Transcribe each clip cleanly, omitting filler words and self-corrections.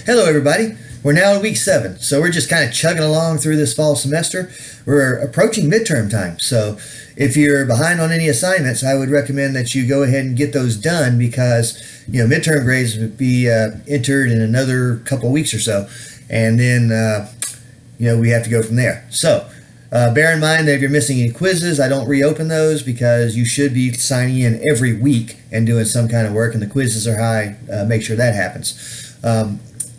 Hello, everybody. We're now in week 7, so we're just kind of chugging along through this fall semester. We're approaching midterm time, so if you're behind on any assignments, I would recommend that you go ahead and get those done because midterm grades would be entered in another couple of weeks or so, and then we have to go from there. So bear in mind that if you're missing any quizzes, I don't reopen those because you should be signing in every week and doing some kind of work, and the quizzes are high. Make sure that happens.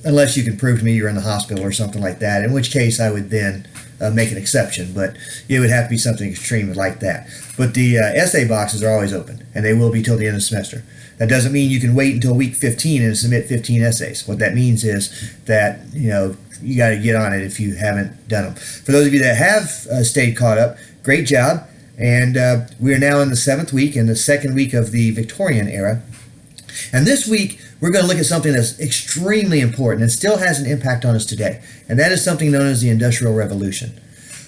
Unless you can prove to me you're in the hospital or something like that, in which case I would then make an exception, but it would have to be something extreme like that. But the essay boxes are always open, and they will be till the end of the semester. That doesn't mean you can wait until week 15 and submit 15 essays. What that means is that you got to get on it if you haven't done them. For those of you that have stayed caught up, great job. And we are now in the 7th week, in the 2nd week of the Victorian era. And this week, we're going to look at something that's extremely important and still has an impact on us today. And that is something known as the Industrial Revolution.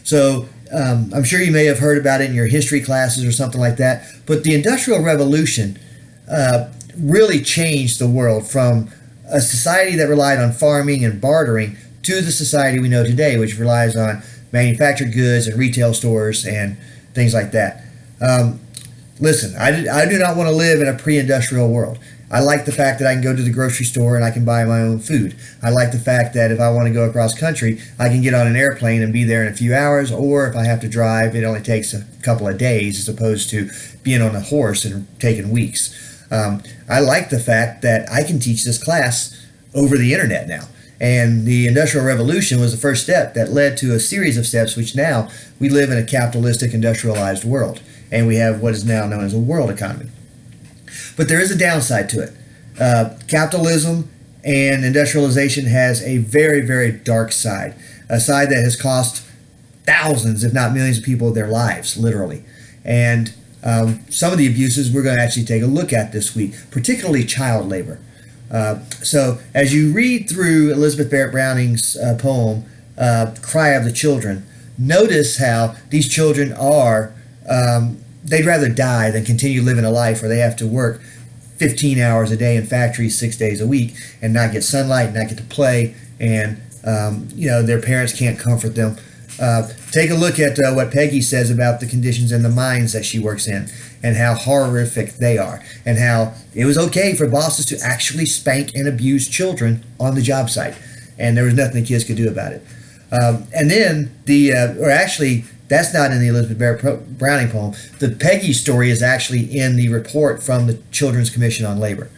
So I'm sure you may have heard about it in your history classes or something like that. But the Industrial Revolution really changed the world from a society that relied on farming and bartering to the society we know today, which relies on manufactured goods and retail stores and things like that. Listen, I do not want to live in a pre-industrial world. I like the fact that I can go to the grocery store and I can buy my own food. I like the fact that if I want to go across country, I can get on an airplane and be there in a few hours, or if I have to drive, it only takes a couple of days as opposed to being on a horse and taking weeks. I like the fact that I can teach this class over the internet now. And the Industrial Revolution was the first step that led to a series of steps, which now we live in a capitalistic, industrialized world. And we have what is now known as a world economy. But there is a downside to it. Capitalism and industrialization has a very, very dark side. A side that has cost thousands, if not millions of people their lives, literally. And some of the abuses we're going to actually take a look at this week, particularly child labor. So as you read through Elizabeth Barrett Browning's poem, Cry of the Children, notice how these children are, they'd rather die than continue living a life where they have to work 15 hours a day in factories 6 days a week and not get sunlight, not get to play, and their parents can't comfort them. Take a look at what Peggy says about the conditions in the mines that she works in and how horrific they are, and how it was okay for bosses to actually spank and abuse children on the job site, and there was nothing the kids could do about it. And then that's not in the Elizabeth Barrett Browning poem. The Peggy story is actually in the report from the Children's Commission on Labor.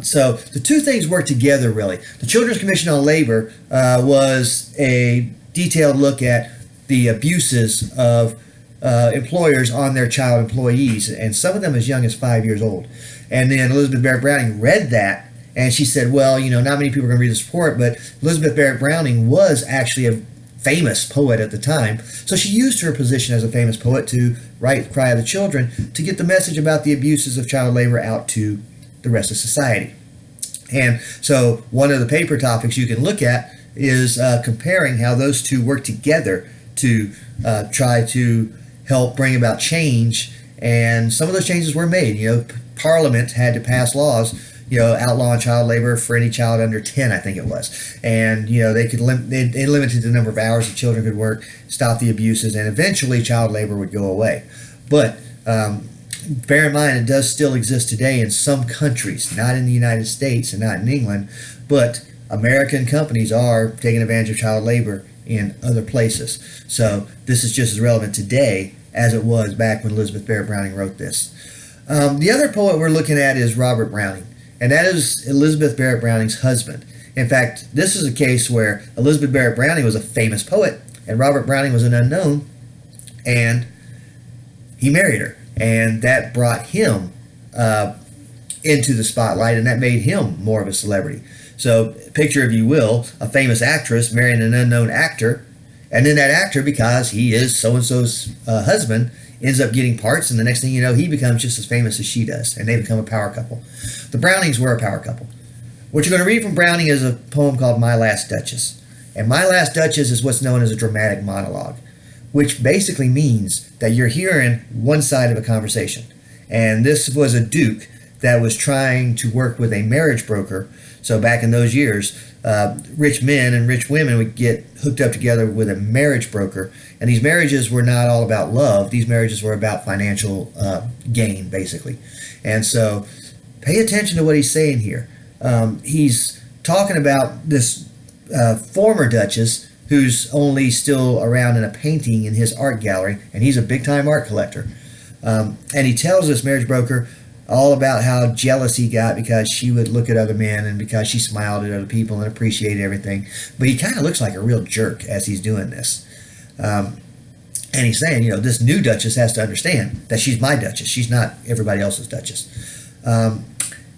So the two things work together, really. The Children's Commission on Labor was a detailed look at the abuses of employers on their child employees, and some of them as young as 5 years old. And then Elizabeth Barrett Browning read that, and she said, well, not many people are going to read this report, but Elizabeth Barrett Browning was actually a famous poet at the time. So she used her position as a famous poet to write Cry of the Children to get the message about the abuses of child labor out to the rest of society. And so one of the paper topics you can look at is comparing how those two work together to try to help bring about change. And some of those changes were made. Parliament had to pass laws outlawing child labor for any child under 10, I think it was. And, they limited the number of hours that children could work, stop the abuses, and eventually child labor would go away. But bear in mind, it does still exist today in some countries, not in the United States and not in England, but American companies are taking advantage of child labor in other places. So this is just as relevant today as it was back when Elizabeth Barrett Browning wrote this. The other poet we're looking at is Robert Browning. And that is Elizabeth Barrett Browning's husband. In fact, this is a case where Elizabeth Barrett Browning was a famous poet, and Robert Browning was an unknown, and he married her. And that brought him into the spotlight, and that made him more of a celebrity. So picture, if you will, a famous actress marrying an unknown actor, and then that actor, because he is so-and-so's husband, ends up getting parts, and the next thing you know, he becomes just as famous as she does, and they become a power couple. The Brownings were a power couple. What you're going to read from Browning is a poem called My Last Duchess. And My Last Duchess is what's known as a dramatic monologue, which basically means that you're hearing one side of a conversation. And this was a duke that was trying to work with a marriage broker. So back in those years, rich men and rich women would get hooked up together with a marriage broker, and these marriages were not all about love. These marriages were about financial gain, basically. And so, pay attention to what he's saying here. He's talking about this former Duchess who's only still around in a painting in his art gallery, and he's a big-time art collector. And he tells this marriage broker all about how jealous he got because she would look at other men and because she smiled at other people and appreciated everything. But he kind of looks like a real jerk as he's doing this. And he's saying, this new Duchess has to understand that she's my Duchess. She's not everybody else's Duchess.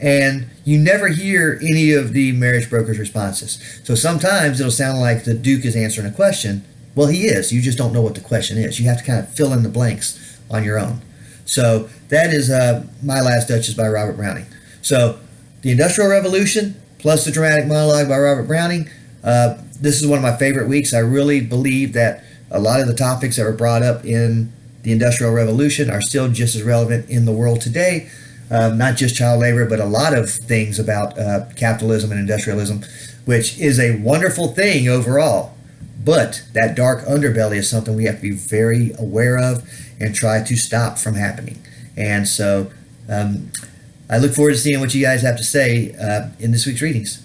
And you never hear any of the marriage broker's responses. So sometimes it'll sound like the Duke is answering a question. Well, he is. You just don't know what the question is. You have to kind of fill in the blanks on your own. So that is My Last Duchess by Robert Browning. So the Industrial Revolution plus the dramatic monologue by Robert Browning. This is one of my favorite weeks. I really believe that a lot of the topics that were brought up in the Industrial Revolution are still just as relevant in the world today. Not just child labor, but a lot of things about capitalism and industrialism, which is a wonderful thing overall. But that dark underbelly is something we have to be very aware of and try to stop from happening. And so I look forward to seeing what you guys have to say in this week's readings.